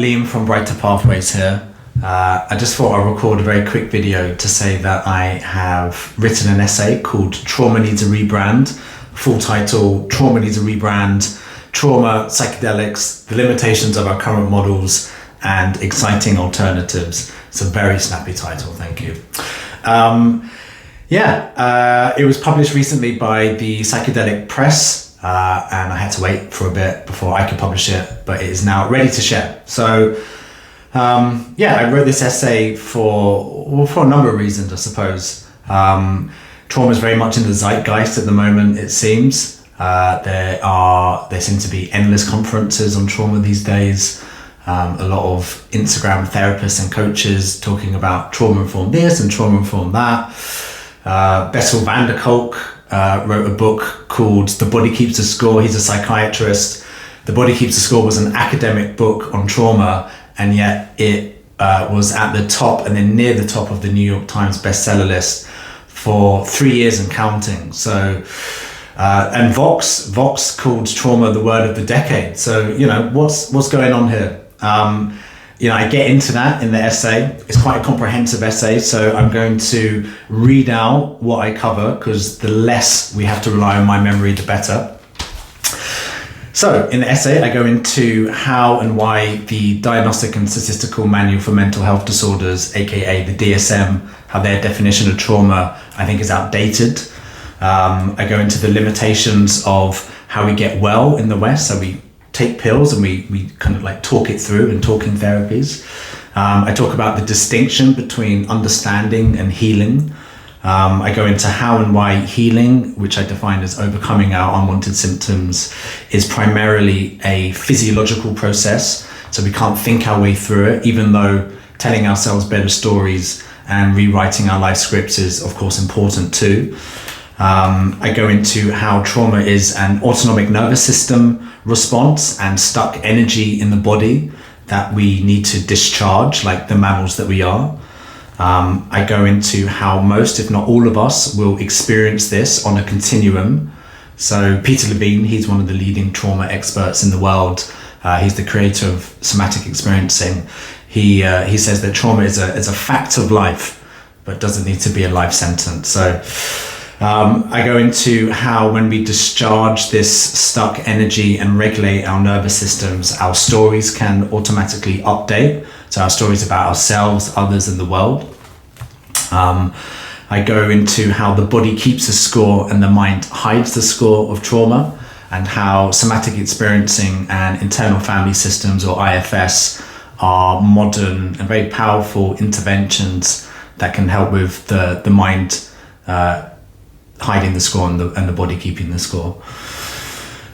Liam from Brighter Pathways here. I just thought I'd record a very quick video to say that I have written an essay called Trauma Needs a Rebrand. Full title, Trauma Needs a Rebrand, Trauma, Psychedelics, the Limitations of Our Current Models, and Exciting Alternatives. It's a very snappy title, thank you. It was published recently by the Psychedelic Press, and I had to wait for a bit before I could publish it, but it is now ready to share. So, I wrote this essay for a number of reasons, I suppose. Trauma is very much in the zeitgeist at the moment, it seems. There seem to be endless conferences on trauma these days. A lot of Instagram therapists and coaches talking about trauma-informed this and trauma-informed that. Bessel van der Kolk wrote a book called The Body Keeps the Score. He's a psychiatrist. The Body Keeps the Score was an academic book on trauma, and yet it was at the top and then near the top of the New York Times bestseller list for 3 years and counting. So, and Vox called trauma the word of the decade. So, what's going on here? I get into that in the essay. It's quite a comprehensive essay, so I'm going to read out what I cover, because the less we have to rely on my memory, the better. So in the essay, I go into how and why the Diagnostic and Statistical Manual for Mental Health Disorders, aka the DSM, how their definition of trauma, I think, is outdated. I go into the limitations of how we get well in the West. So we take pills and we kind of like talk it through in talking therapies. I talk about the distinction between understanding and healing. I go into how and why healing, which I define as overcoming our unwanted symptoms, is primarily a physiological process. So we can't think our way through it, even though telling ourselves better stories and rewriting our life scripts is, of course, important too. I go into how trauma is an autonomic nervous system response and stuck energy in the body that we need to discharge, like the mammals that we are. I go into how most, if not all of us, will experience this on a continuum. So Peter Levine, he's one of the leading trauma experts in the world. He's the creator of somatic experiencing. He says that trauma is a fact of life, but doesn't need to be a life sentence. So I go into how when we discharge this stuck energy and regulate our nervous systems, our stories can automatically update. So our stories about ourselves, others, and the world. I go into how the body keeps a score and the mind hides the score of trauma, and how somatic experiencing and internal family systems, or IFS, are modern and very powerful interventions that can help with the mind hiding the score and the body keeping the score.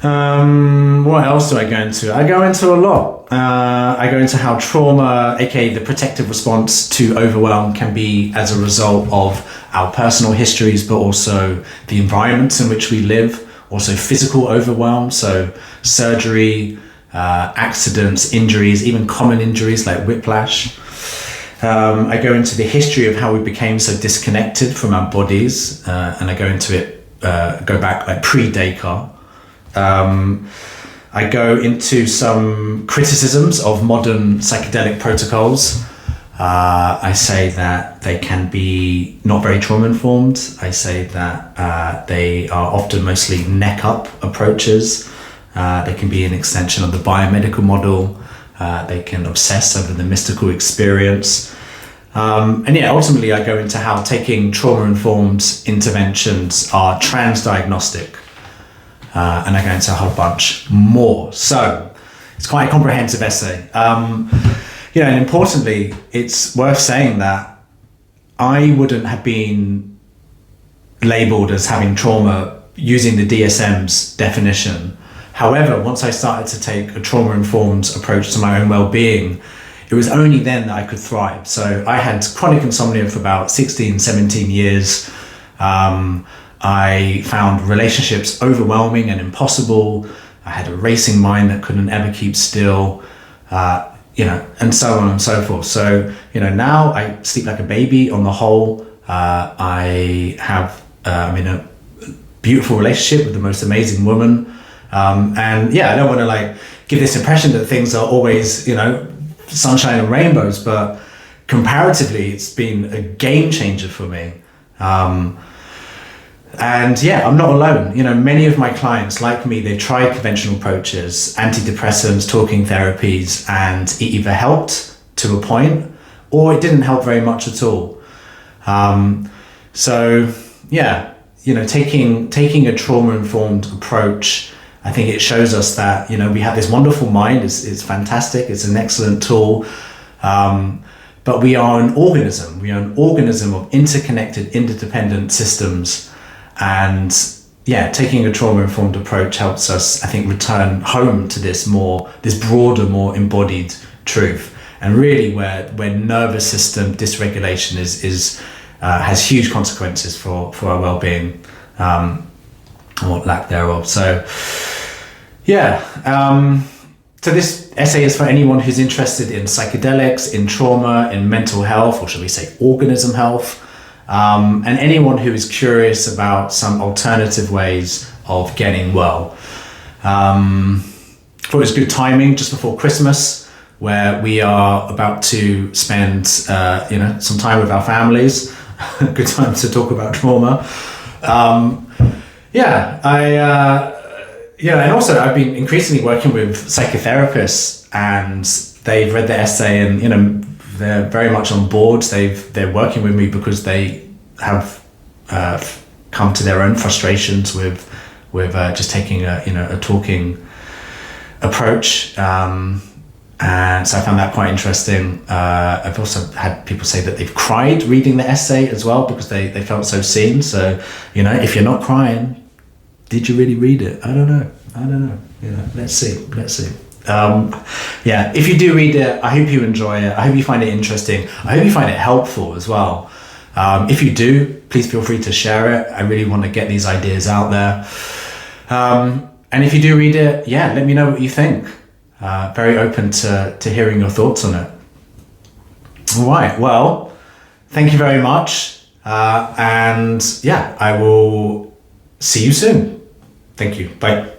What else do I go into? I go into a lot. I go into how trauma, aka the protective response to overwhelm, can be as a result of our personal histories, but also the environments in which we live. Also physical overwhelm, so surgery, accidents, injuries, even common injuries like whiplash. I go into the history of how we became so disconnected from our bodies, and I go into it, go back like pre-Descartes. I go into some criticisms of modern psychedelic protocols. I say that they can be not very trauma-informed. I say that they are often mostly neck-up approaches. They can be an extension of the biomedical model. They can obsess over the mystical experience. Ultimately I go into how taking trauma-informed interventions are transdiagnostic. And I go into a whole bunch more. So it's quite a comprehensive essay. And importantly, it's worth saying that I wouldn't have been labeled as having trauma using the DSM's definition. However, once I started to take a trauma-informed approach to my own well-being, it was only then that I could thrive. So I had chronic insomnia for about 16, 17 years. I found relationships overwhelming and impossible. I had a racing mind that couldn't ever keep still, and so on and so forth. So, now I sleep like a baby on the whole. I'm in a beautiful relationship with the most amazing woman. I don't want to give this impression that things are always, sunshine and rainbows, but comparatively, it's been a game changer for me. And yeah, I'm not alone. You know, many of my clients, like me, they've tried conventional approaches, antidepressants, talking therapies, and it either helped to a point or it didn't help very much at all. So yeah, you know, taking a trauma-informed approach, I think it shows us that, you know, we have this wonderful mind. It's fantastic. It's an excellent tool. But we are an organism. We are an organism of interconnected, interdependent systems. And yeah, taking a trauma-informed approach helps us, I think, return home to this broader, more embodied truth. And really where nervous system dysregulation has huge consequences for our well-being, or lack thereof. So yeah, so this essay is for anyone who's interested in psychedelics, in trauma, in mental health, or should we say organism health, and anyone who is curious about some alternative ways of getting well. Thought it was good timing just before Christmas, where we are about to spend some time with our families. Good time to talk about trauma. And also I've been increasingly working with psychotherapists, and they've read the essay, and you know, they're very much on board. They're working with me because they have come to their own frustrations with just taking a talking approach. And so I found that quite interesting. I've also had people say that they've cried reading the essay as well, because they felt so seen. So, you know, if you're not crying, did you really read it? I don't know. You know, let's see. If you do read it, I hope you enjoy it. I hope you find it interesting. I hope you find it helpful as well. If you do, please feel free to share it. I really want to get these ideas out there. And if you do read it, let me know what you think. Very open to hearing your thoughts on it. All right, well, thank you very much. And I will see you soon. Thank you. Bye.